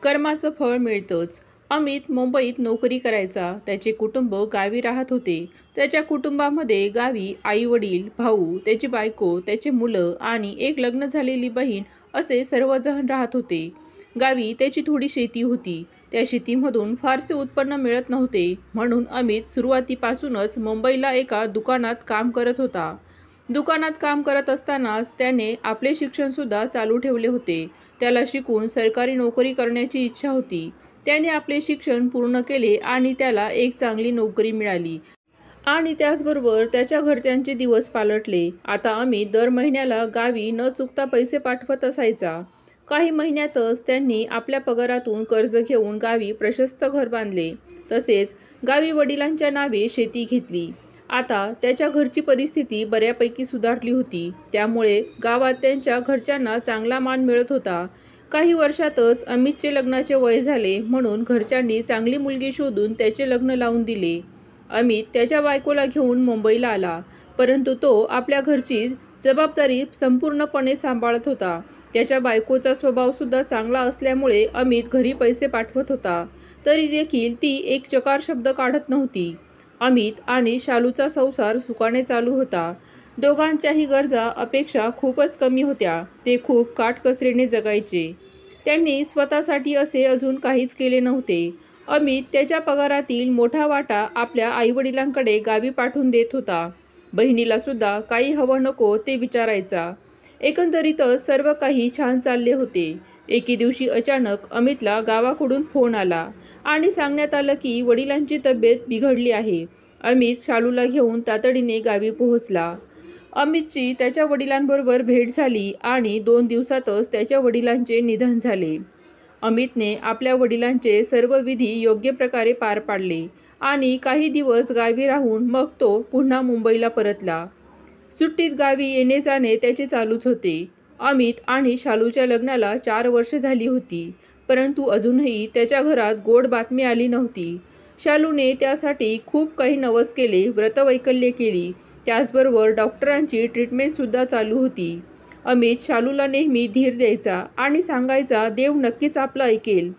कर्माचं फळ मिळतंच. अमित मुंबईत नोकरी करायचा. त्याचे कुटुंब गावी राहत होते. त्याच्या कुटुंबामध्ये गावी आई-वडील, भाऊ, त्याची बायको, त्याची मुलं आणि एक लग्न झालेली बहीण असे सर्वजण राहत होते. गावी त्याची थोडी शेती होती. त्या शेतीमधून फारसे उत्पन्न मिळत नव्हते, म्हणून अमित सुरुवातीपासूनच मुंबईला एका दुकानात काम करत होता. दुकानात काम करत असतानाच त्याने आपले शिक्षणसुद्धा चालू ठेवले होते. त्याला शिकून सरकारी नोकरी करण्याची इच्छा होती. त्याने आपले शिक्षण पूर्ण केले आणि त्याला एक चांगली नोकरी मिळाली आणि त्याचबरोबर त्याच्या घरच्यांचे दिवस पालटले. आता अमित दर महिन्याला गावी न चुकता पैसे पाठवत असायचा. काही महिन्यातच त्यांनी आपल्या पगारातून कर्ज घेऊन गावी प्रशस्त घर बांधले. तसेच गावी वडिलांच्या नावे शेती घेतली. आता त्याच्या घरची परिस्थिती बऱ्यापैकी सुधारली होती. त्यामुळे गावात त्यांच्या घरच्यांना चांगला मान मिळत होता. काही वर्षातच अमितचे लग्नाचे वय झाले, म्हणून घरच्यांनी चांगली मुलगी शोधून त्याचे लग्न लावून दिले. अमित त्याच्या बायकोला घेऊन मुंबईला आला, परंतु तो आपल्या घरची जबाबदारी संपूर्णपणे सांभाळत होता. त्याच्या बायकोचा स्वभावसुद्धा चांगला असल्यामुळे अमित घरी पैसे पाठवत होता, तरी देखील ती एक चकार शब्द काढत नव्हती. अमित आणि शालूचा संसार सुखाने चालू होता. दोघांच्याही गरजा अपेक्षा खूपच कमी होत्या. ते खूप काटकसरीने जगायचे. त्यांनी स्वतःसाठी असे अजून काहीच केले नव्हते. अमित त्याच्या पगारातील मोठा वाटा आपल्या आईवडिलांकडे गावी पाठवून देत होता. बहिणीला सुद्धा काही हवं नको ते विचारायचा. एकंदरीतच सर्व काही छान चालले होते. एके दिवशी अचानक अमितला गावाकडून फोन आला आणि सांगण्यात आलं की वडिलांची तब्येत बिघडली आहे. अमित शालूला घेऊन तातडीने गावी पोहोचला. अमितची त्याच्या वडिलांबरोबर भेट झाली आणि 2 दिवसातच त्याच्या वडिलांचे निधन झाले. अमितने आपल्या वडिलांचे सर्व विधी योग्य प्रकारे पार पाडले आणि काही दिवस गावी राहून मग तो पुन्हा मुंबईला परतला. सुट्टीत गावी येणे जाणे त्याचे चालूच होते. अमित आणि शालूच्या लग्नाला 4 वर्षे झाली होती, परंतु अजूनही त्याच्या घरात गोड बातमी आली नव्हती. शालूने त्यासाठी खूप काही नवस केले, व्रतवैकल्ये केली, त्याचबरोबर डॉक्टरांची ट्रीटमेंटसुद्धा चालू होती. अमित शालूला नेहमी धीर द्यायचा आणि सांगायचा, देव नक्कीच आपलं ऐकेल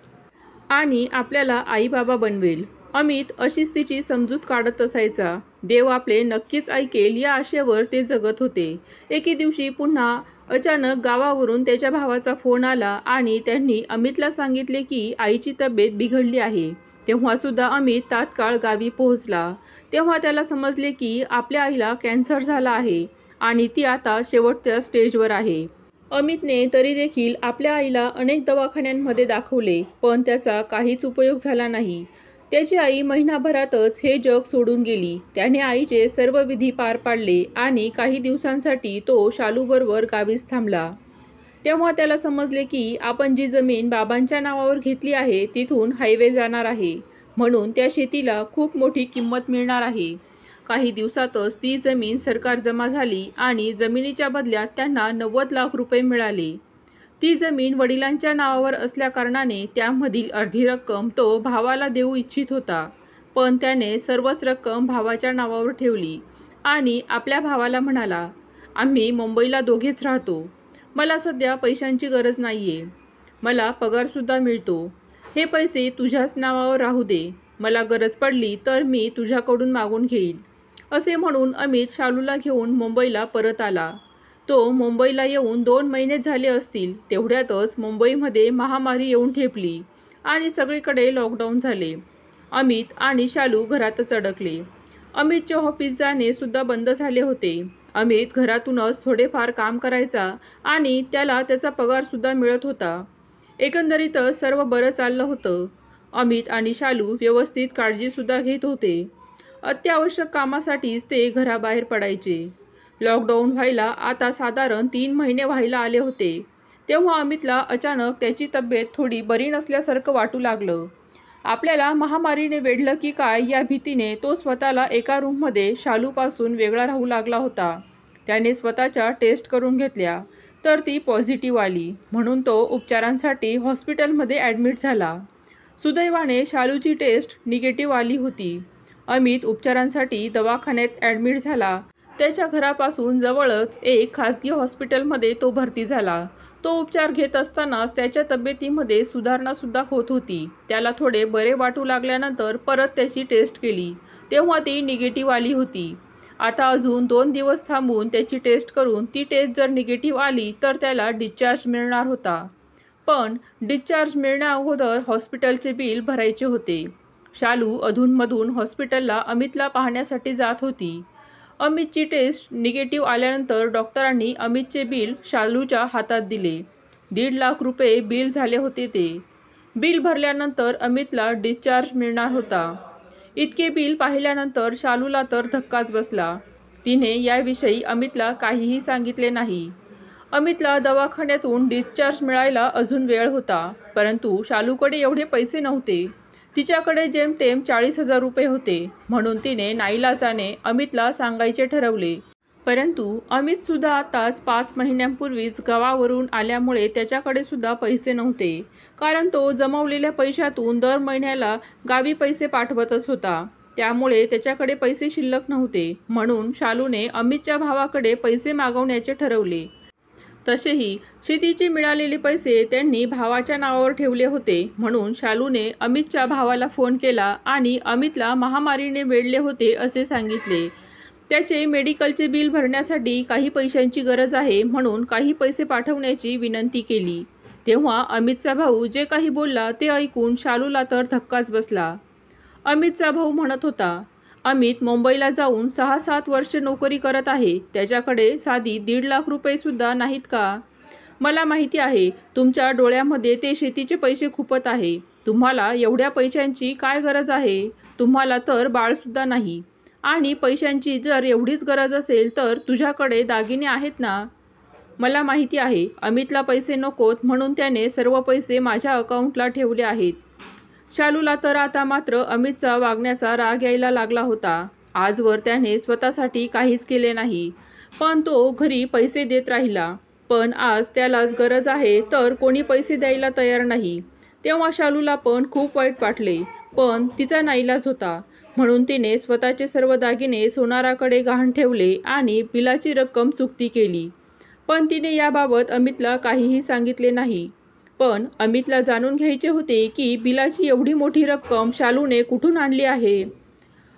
आणि आपल्याला आई-बाबा बनवेल. अमित अशीच तिची समजूत काढत असायचा. देव आपले नक्कीच ऐकेल या आशेवर ते जगत होते. एके दिवशी पुन्हा अचानक गावावरून त्याच्या भावाचा फोन आला आणि त्यांनी अमितला सांगितले की आईची तब्येत बिघडली आहे. तेव्हासुद्धा अमित तात्काळ गावी पोहोचला. तेव्हा त्याला समजले की आपल्या आईला कॅन्सर झाला आहे आणि ती आता शेवटच्या स्टेजवर आहे. अमितने तरी देखील आपल्या आईला अनेक दवाखान्यांमध्ये दाखवले, पण त्याचा काहीच उपयोग झाला नाही. त्याची आई महिनाभरातच हे जग सोडून गेली. त्याने आईचे सर्व विधी पार पाडले आणि काही दिवसांसाठी तो शालूबरोबर गावीच थांबला. तेव्हा त्याला समजले की आपण जी जमीन बाबांच्या नावावर घेतली आहे तिथून हायवे जाणार आहे, म्हणून त्या शेतीला खूप मोठी किंमत मिळणार आहे. काही दिवसातच ती जमीन सरकार जमा झाली आणि जमिनीच्या बदल्यात त्यांना 90 लाख रुपये मिळाले. ती जमीन वडिलांच्या नावावर असल्याकारणाने त्यामधील अर्धी रक्कम तो भावाला देऊ इच्छित होता, पण त्याने सर्वच रक्कम भावाच्या नावावर ठेवली आणि आपल्या भावाला म्हणाला, आम्ही मुंबईला दोघेच राहतो. मला सध्या पैशांची गरज नाहीये. मला पगारसुद्धा मिळतो. हे पैसे तुझ्याच नावावर राहू दे. मला गरज पडली तर मी तुझ्याकडून मागून घेईन. असे म्हणून अमित शालूला घेऊन मुंबईला परत आला. तो मुंबईला येऊन 2 महिने झाले असतील. तेवढ्यातच मुंबईमध्ये महामारी येऊन ठेपली आणि सगळीकडे लॉकडाऊन झाले. अमित आणि शालू घरातच अडकले. अमितचे ऑफिस जाणे सुद्धा बंद झाले होते. अमित घरातूनच थोडेफार काम करायचा आणि त्याला त्याचा पगारसुद्धा मिळत होता. एकंदरीतच सर्व बरं चाललं होतं. अमित आणि शालू व्यवस्थित काळजीसुद्धा घेत होते. अत्यावश्यक कामासाठीच ते घराबाहेर पडायचे. लॉकडाऊन व्हायला आता साधारण 3 महिने व्हायला आले होते. तेव्हा अमितला अचानक त्याची तब्येत थोडी बरी नसल्यासारखं वाटू लागलं. आपल्याला महामारीने वेढलं की काय या भीतीने तो स्वतःला एका रूममध्ये शालूपासून वेगळा राहू लागला होता. त्याने स्वतःच्या टेस्ट करून घेतल्या तर ती पॉझिटिव्ह आली, म्हणून तो उपचारांसाठी हॉस्पिटलमध्ये ॲडमिट झाला. सुदैवाने शालूची टेस्ट निगेटिव्ह आली होती. अमित उपचारांसाठी दवाखान्यात ॲडमिट झाला त्याच्या घरापासून जवळच एक खासगी हॉस्पिटलमध्ये तो भरती झाला. तो उपचार घेत असतानाच त्याच्या तब्येतीमध्ये सुधारणासुद्धा होत होती. त्याला थोडे बरे वाटू लागल्यानंतर परत त्याची टेस्ट केली, तेव्हा ती निगेटिव्ह आली होती. आता अजून 2 दिवस थांबून त्याची टेस्ट करून ती टेस्ट जर निगेटिव्ह आली तर त्याला डिस्चार्ज मिळणार होता. पण डिस्चार्ज मिळण्याअगोदर हॉस्पिटलचे बिल भरायचे होते. शालू अधूनमधून हॉस्पिटलला अमितला पाहण्यासाठी जात होती. अमितची टेस्ट निगेटिव्ह आल्यानंतर डॉक्टरांनी अमितचे बिल शालूच्या हातात दिले. 1.5 लाख रुपये बिल झाले होते ते. बिल भरल्यानंतर अमितला डिस्चार्ज मिळणार होता. इतके बिल पाहिल्यानंतर शालूला तर धक्काच बसला. तिने याविषयी अमितला काहीही सांगितले नाही. अमितला दवाखान्यातून डिस्चार्ज मिळायला अजून वेळ होता, परंतु शालूकडे एवढे पैसे नव्हते. तिच्याकडे जेमतेम 40,000 रुपये होते, म्हणून तिने नाईलाजाने अमितला सांगायचे ठरवले. परंतु अमितसुद्धा आताच 5 महिन्यांपूर्वीच गावावरून आल्यामुळे त्याच्याकडे सुद्धा पैसे नव्हते, कारण तो जमवलेल्या पैशातून दर महिन्याला गावी पैसे पाठवतच होता. त्यामुळे त्याच्याकडे पैसे शिल्लक नव्हते. म्हणून शालूने अमितच्या भावाकडे पैसे मागवण्याचे ठरवले. तसेही शेतीचे मिळालेले पैसे त्यांनी भावाच्या नावावर ठेवले होते, म्हणून शालूने अमितच्या भावाला फोन केला आणि अमितला महामारीने वेढले होते असे सांगितले. त्याचे मेडिकलचे बिल भरण्यासाठी काही पैशांची गरज आहे, म्हणून काही पैसे पाठवण्याची विनंती केली. तेव्हा अमितचा भाऊ जे काही बोलला ते ऐकून शालूला तर धक्काच बसला. अमितचा भाऊ म्हणत होता, अमित मुंबईला जाऊन 6-7 वर्ष नोकरी करत आहे. त्याच्याकडे साधी 1.5 लाख रुपये सुद्धा नाहीत का? मला माहिती आहे तुमच्या डोळ्यामध्ये ते शेतीचे पैसे खुपत आहे. तुम्हाला एवढ्या पैशांची काय गरज आहे? तुम्हाला तर बाळसुद्धा नाही. आणि पैशांची जर एवढीच गरज असेल तर तुझ्याकडे दागिने आहेत ना? मला माहिती आहे अमितला पैसे नकोत, म्हणून त्याने सर्व पैसे माझ्या अकाउंटला ठेवले आहेत. शालूला तर आता मात्र अमितचा वागण्याचा राग यायला लागला होता. आजवर त्याने स्वतःसाठी काहीच केले नाही, पण तो घरी पैसे देत राहिला. पण आज त्यालाच गरज आहे तर कोणी पैसे द्यायला तयार नाही. तेव्हा शालूला पण खूप वाईट वाटले, पण तिचा नाईलाज होता. म्हणून तिने स्वतःचे सर्व दागिने सोनाराकडे गहाण ठेवले आणि बिलाची रक्कम चुकती केली. पण तिने याबाबत अमितला काहीही सांगितले नाही. पण अमितला जाणून घ्यायचे होते की बिलाची एवढी मोठी रक्कम शालूने कुठून आणली आहे.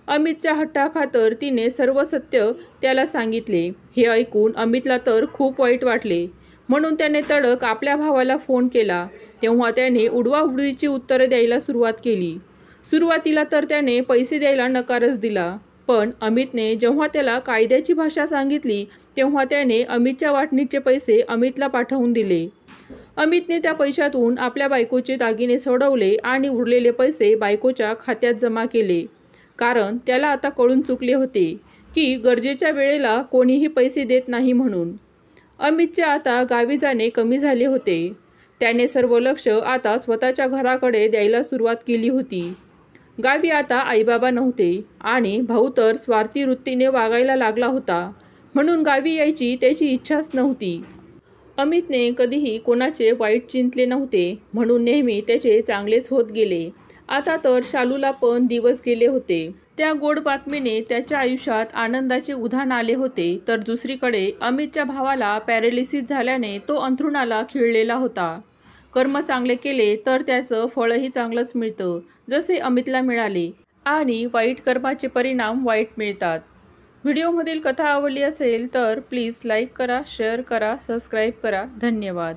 अमितच्या हट्टाखातर तिने सर्व सत्य त्याला सांगितले. हे ऐकून अमितला तर खूप वाईट वाटले. म्हणून त्याने तडक आपल्या भावाला फोन केला. तेव्हा त्याने उडवाउडवीची उत्तरे द्यायला सुरुवात केली. सुरुवातीला तर त्याने पैसे द्यायला नकारच दिला, पण अमितने जेव्हा त्याला कायद्याची भाषा सांगितली तेव्हा त्याने अमितच्या वाटणीचे पैसे अमितला पाठवून दिले. अमितने त्या पैशातून आपल्या बायकोचे दागिने सोडवले आणि उरलेले पैसे बायकोच्या खात्यात जमा केले, कारण त्याला आता कळून चुकले होते की गरजेच्या वेळेला कोणीही पैसे देत नाही म्हणून. अमितचे आता गावी जाणे कमी झाले होते. त्याने सर्व लक्ष आता स्वतःच्या घराकडे द्यायला सुरुवात केली होती. गावी आता आईबाबा नव्हते आणि भाऊ तर स्वार्थी वृत्तीने वागायला लागला होता, म्हणून गावी यायची त्याची इच्छाच नव्हती. अमितने कधीही कोणाचे वाईट चिंतले नव्हते, म्हणून नेहमी त्याचे चांगलेच होत गेले. आता तर शालूला पण दिवस गेले होते. त्या गोड बातमीने त्याच्या आयुष्यात आनंदाचे उधाण आले होते. तर दुसरीकडे अमितच्या भावाला पॅरालिसिस झाल्याने तो अंथरुणाला खिळलेला होता. कर्म चांगले केले तर त्याचं फळही चांगलंच मिळतं, जसे अमितला मिळाले. आणि वाईट कर्माचे परिणाम वाईट मिळतात. व्हिडिओमधील कथा आवडली असेल तर प्लीज लाईक करा, शेअर करा, सबस्क्राईब करा. धन्यवाद.